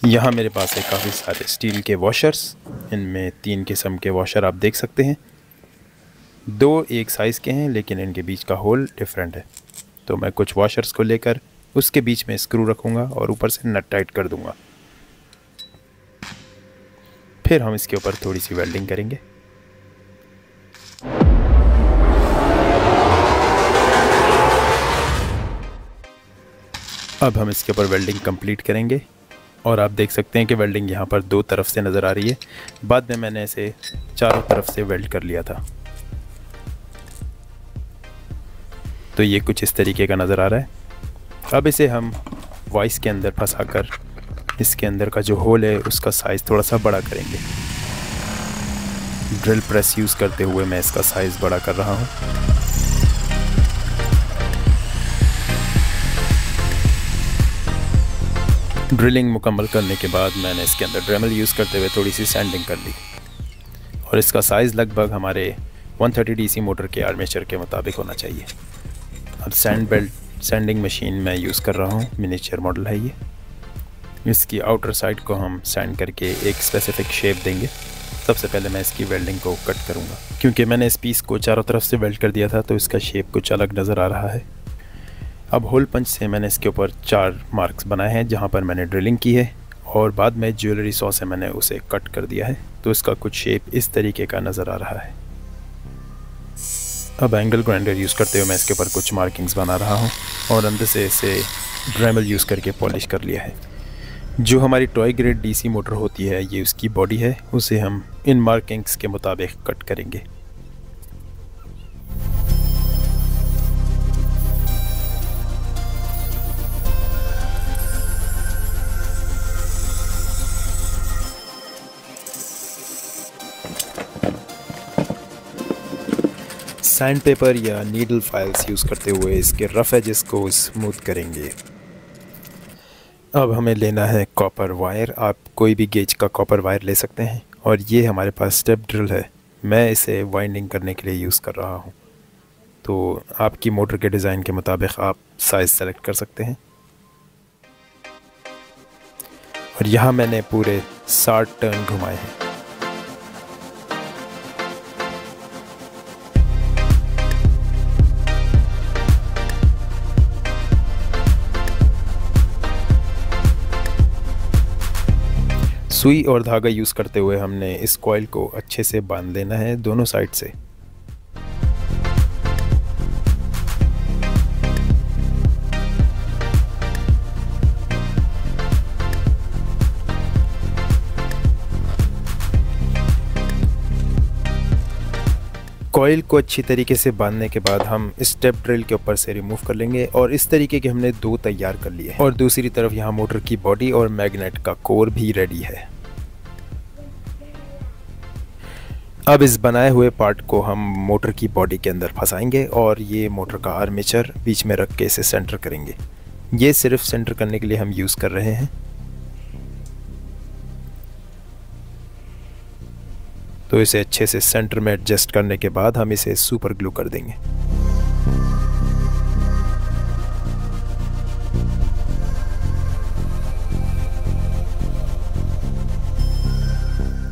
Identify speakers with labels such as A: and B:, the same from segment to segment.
A: यहाँ मेरे पास है काफ़ी सारे स्टील के वॉशर्स। इनमें 3 किस्म के वॉशर आप देख सकते हैं। 2 एक साइज़ के हैं लेकिन इनके बीच का होल डिफरेंट है। तो मैं कुछ वॉशर्स को लेकर उसके बीच में स्क्रू रखूँगा और ऊपर से नट टाइट कर दूँगा। फिर हम इसके ऊपर थोड़ी सी वेल्डिंग करेंगे। अब हम इसके ऊपर वेल्डिंग कंप्लीट करेंगे और आप देख सकते हैं कि वेल्डिंग यहाँ पर 2 तरफ से नज़र आ रही है। बाद में मैंने इसे चारों तरफ से वेल्ड कर लिया था। तो ये कुछ इस तरीके का नज़र आ रहा है। अब इसे हम वॉइस के अंदर फंसाकर इसके अंदर का जो होल है उसका साइज़ थोड़ा सा बड़ा करेंगे। ड्रिल प्रेस यूज़ करते हुए मैं इसका साइज़ बड़ा कर रहा हूँ। ड्रिलिंग मुकम्मल करने के बाद मैंने इसके अंदर ड्रेमल यूज़ करते हुए थोड़ी सी सैंडिंग कर ली और इसका साइज़ लगभग हमारे 130 डीसी मोटर के आर्मेचर के मुताबिक होना चाहिए। अब सैंडिंग मशीन मैं यूज़ कर रहा हूँ, मिनीचर मॉडल है ये। इसकी आउटर साइड को हम सैंड करके एक स्पेसिफिक शेप देंगे। सबसे पहले मैं इसकी वेल्डिंग को कट करूँगा। क्योंकि मैंने इस पीस को चारों तरफ से वेल्ड कर दिया था तो इसका शेप कुछ अलग नज़र आ रहा है। अब होल पंच से मैंने इसके ऊपर 4 मार्क्स बनाए हैं जहाँ पर मैंने ड्रिलिंग की है और बाद में ज्वेलरी सॉ से मैंने उसे कट कर दिया है। तो इसका कुछ शेप इस तरीके का नज़र आ रहा है। अब एंगल ग्राइंडर यूज़ करते हुए मैं इसके ऊपर कुछ मार्किंग्स बना रहा हूँ और अंदर से इसे ड्रेमल यूज़ करके पॉलिश कर लिया है। जो हमारी टॉय ग्रेड डीसी मोटर होती है, ये उसकी बॉडी है, उसे हम इन मार्किंग्स के मुताबिक कट करेंगे। सैंड पेपर या नीडल फाइल्स यूज़ करते हुए इसके रफ एजेस को स्मूथ करेंगे। अब हमें लेना है कॉपर वायर। आप कोई भी गेज का कॉपर वायर ले सकते हैं और ये हमारे पास स्टेप ड्रिल है। मैं इसे वाइंडिंग करने के लिए यूज़ कर रहा हूँ। तो आपकी मोटर के डिज़ाइन के मुताबिक आप साइज़ सेलेक्ट कर सकते हैं। और यहाँ मैंने पूरे 60 टर्न घुमाए हैं। सुई और धागा यूज़ करते हुए हमने इस कॉइल को अच्छे से बांध लेना है दोनों साइड से। कॉइल को अच्छी तरीके से बांधने के बाद हम स्टेप ड्रिल के ऊपर से रिमूव कर लेंगे और इस तरीके के हमने 2 तैयार कर लिए और दूसरी तरफ यहाँ मोटर की बॉडी और मैग्नेट का कोर भी रेडी है। अब इस बनाए हुए पार्ट को हम मोटर की बॉडी के अंदर फंसाएंगे और ये मोटर का आर्मेचर बीच में रख के इसे सेंटर करेंगे। ये सिर्फ सेंटर करने के लिए हम यूज़ कर रहे हैं। तो इसे अच्छे से सेंटर में एडजस्ट करने के बाद हम इसे सुपर ग्लू कर देंगे।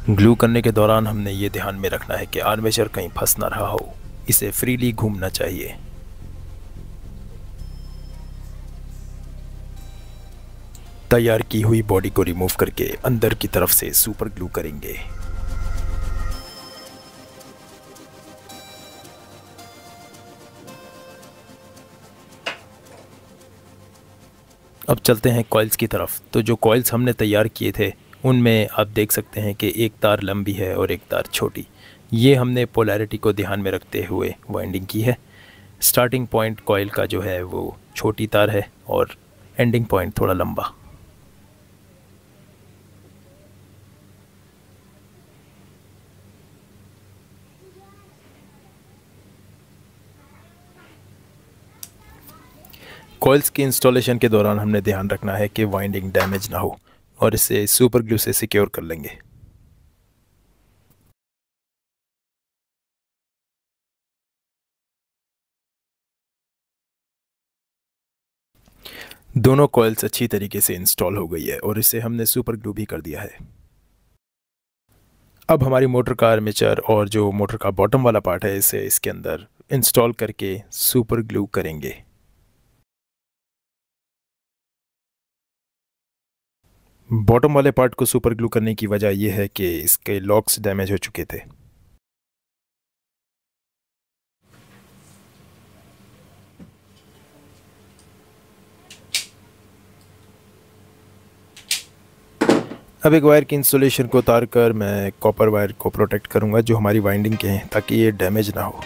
A: ग्लू करने के दौरान हमने ये ध्यान में रखना है कि आर्मेचर कहीं फंस ना रहा हो, इसे फ्रीली घूमना चाहिए। तैयार की हुई बॉडी को रिमूव करके अंदर की तरफ से सुपर ग्लू करेंगे। अब चलते हैं कॉइल्स की तरफ। तो जो कॉइल्स हमने तैयार किए थे उनमें आप देख सकते हैं कि एक तार लंबी है और एक तार छोटी। ये हमने पोलैरिटी को ध्यान में रखते हुए वाइंडिंग की है। स्टार्टिंग पॉइंट कॉइल का जो है वो छोटी तार है और एंडिंग पॉइंट थोड़ा लंबा। कॉइल्स की इंस्टॉलेशन के दौरान हमने ध्यान रखना है कि वाइंडिंग डैमेज ना हो और इसे सुपर ग्लू से सिक्योर कर लेंगे। दोनों कॉइल्स अच्छी तरीके से इंस्टॉल हो गई है और इसे हमने सुपर ग्लू भी कर दिया है। अब हमारी मोटर का आर्मेचर और जो मोटर का बॉटम वाला पार्ट है इसे इसके अंदर इंस्टॉल करके सुपर ग्लू करेंगे। बॉटम वाले पार्ट को सुपर ग्लू करने की वजह यह है कि इसके लॉक्स डैमेज हो चुके थे। अब एक वायर की इंसुलेशन को उतार कर मैं कॉपर वायर को प्रोटेक्ट करूंगा जो हमारी वाइंडिंग के हैं, ताकि ये डैमेज ना हो।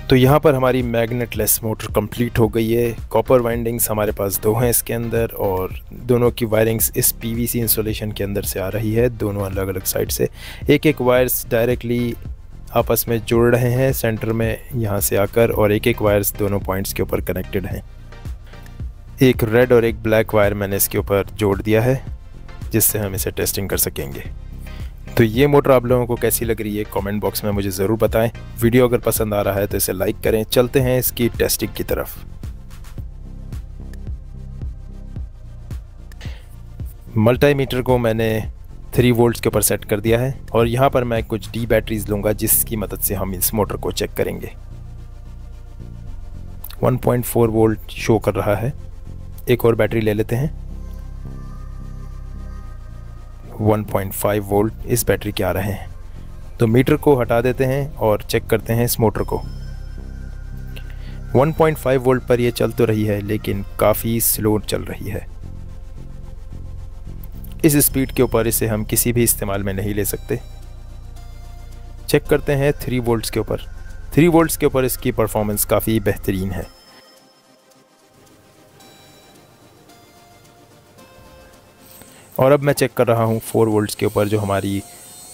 A: तो यहाँ पर हमारी मैग्नेटलेस मोटर कंप्लीट हो गई है। कॉपर वाइंडिंग्स हमारे पास दो हैं इसके अंदर और दोनों की वायरिंग्स इस पीवीसी इंसुलेशन के अंदर से आ रही है, दोनों अलग अलग साइड से। एक एक वायर्स डायरेक्टली आपस में जुड़ रहे हैं सेंटर में यहाँ से आकर, और एक एक वायर्स दोनों पॉइंट्स के ऊपर कनेक्टेड हैं। एक रेड और एक ब्लैक वायर मैंने इसके ऊपर जोड़ दिया है जिससे हम इसे टेस्टिंग कर सकेंगे। तो ये मोटर आप लोगों को कैसी लग रही है कमेंट बॉक्स में मुझे ज़रूर बताएं। वीडियो अगर पसंद आ रहा है तो इसे लाइक करें। चलते हैं इसकी टेस्टिंग की तरफ। मल्टीमीटर को मैंने 3 वोल्ट्स के ऊपर सेट कर दिया है और यहाँ पर मैं कुछ डी बैटरीज लूँगा जिसकी मदद से हम इस मोटर को चेक करेंगे। 1.4 वोल्ट शो कर रहा है। एक और बैटरी ले लेते हैं। 1.5 वोल्ट इस बैटरी के आ रहे हैं। तो मीटर को हटा देते हैं और चेक करते हैं इस मोटर को। 1.5 वोल्ट पर ये चल तो रही है लेकिन काफ़ी स्लो चल रही है। इस स्पीड के ऊपर इसे हम किसी भी इस्तेमाल में नहीं ले सकते। चेक करते हैं 3 वोल्ट्स के ऊपर। 3 वोल्ट्स के ऊपर इसकी परफॉर्मेंस काफ़ी बेहतरीन है। और अब मैं चेक कर रहा हूँ 4 वोल्ट्स के ऊपर जो हमारी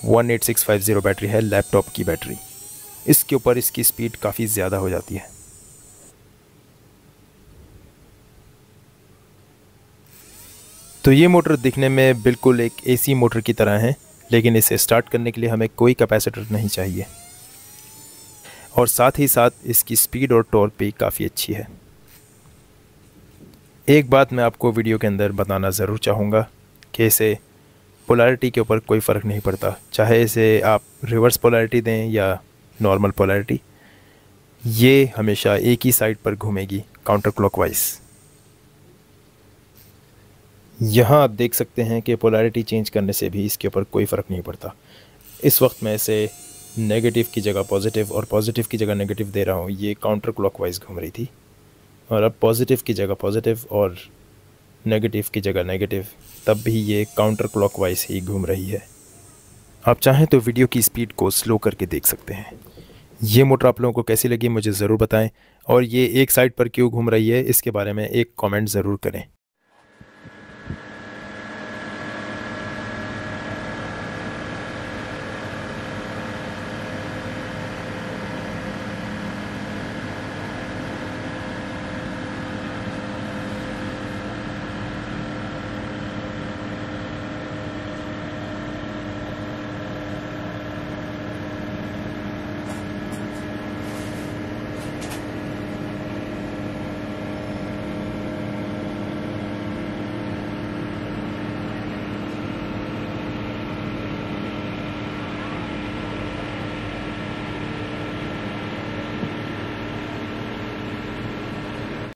A: 18650 बैटरी है, लैपटॉप की बैटरी। इसके ऊपर इसकी स्पीड काफ़ी ज़्यादा हो जाती है। तो ये मोटर दिखने में बिल्कुल एक एसी मोटर की तरह है, लेकिन इसे स्टार्ट करने के लिए हमें कोई कैपेसिटर नहीं चाहिए और साथ ही साथ इसकी स्पीड और टॉर्क भी काफ़ी अच्छी है। एक बात मैं आपको वीडियो के अंदर बताना ज़रूर चाहूँगा कि इसे पोलैरिटी के ऊपर कोई फ़र्क नहीं पड़ता, चाहे इसे आप रिवर्स पोलैरिटी दें या नॉर्मल पोलैरिटी, ये हमेशा एक ही साइड पर घूमेगी काउंटर क्लॉकवाइज। यहाँ आप देख सकते हैं कि पोलैरिटी चेंज करने से भी इसके ऊपर कोई फ़र्क नहीं पड़ता। इस वक्त मैं इसे नेगेटिव की जगह पॉजिटिव और पॉजिटिव की जगह नेगेटिव दे रहा हूँ। ये काउंटर क्लॉकवाइज घूम रही थी और अब पॉजिटिव की जगह पॉजिटिव और नेगेटिव की जगह नेगेटिव, तब भी ये काउंटर क्लॉकवाइज ही घूम रही है। आप चाहें तो वीडियो की स्पीड को स्लो करके देख सकते हैं। ये मोटर आप लोगों को कैसी लगी मुझे ज़रूर बताएं और ये एक साइड पर क्यों घूम रही है इसके बारे में एक कमेंट ज़रूर करें।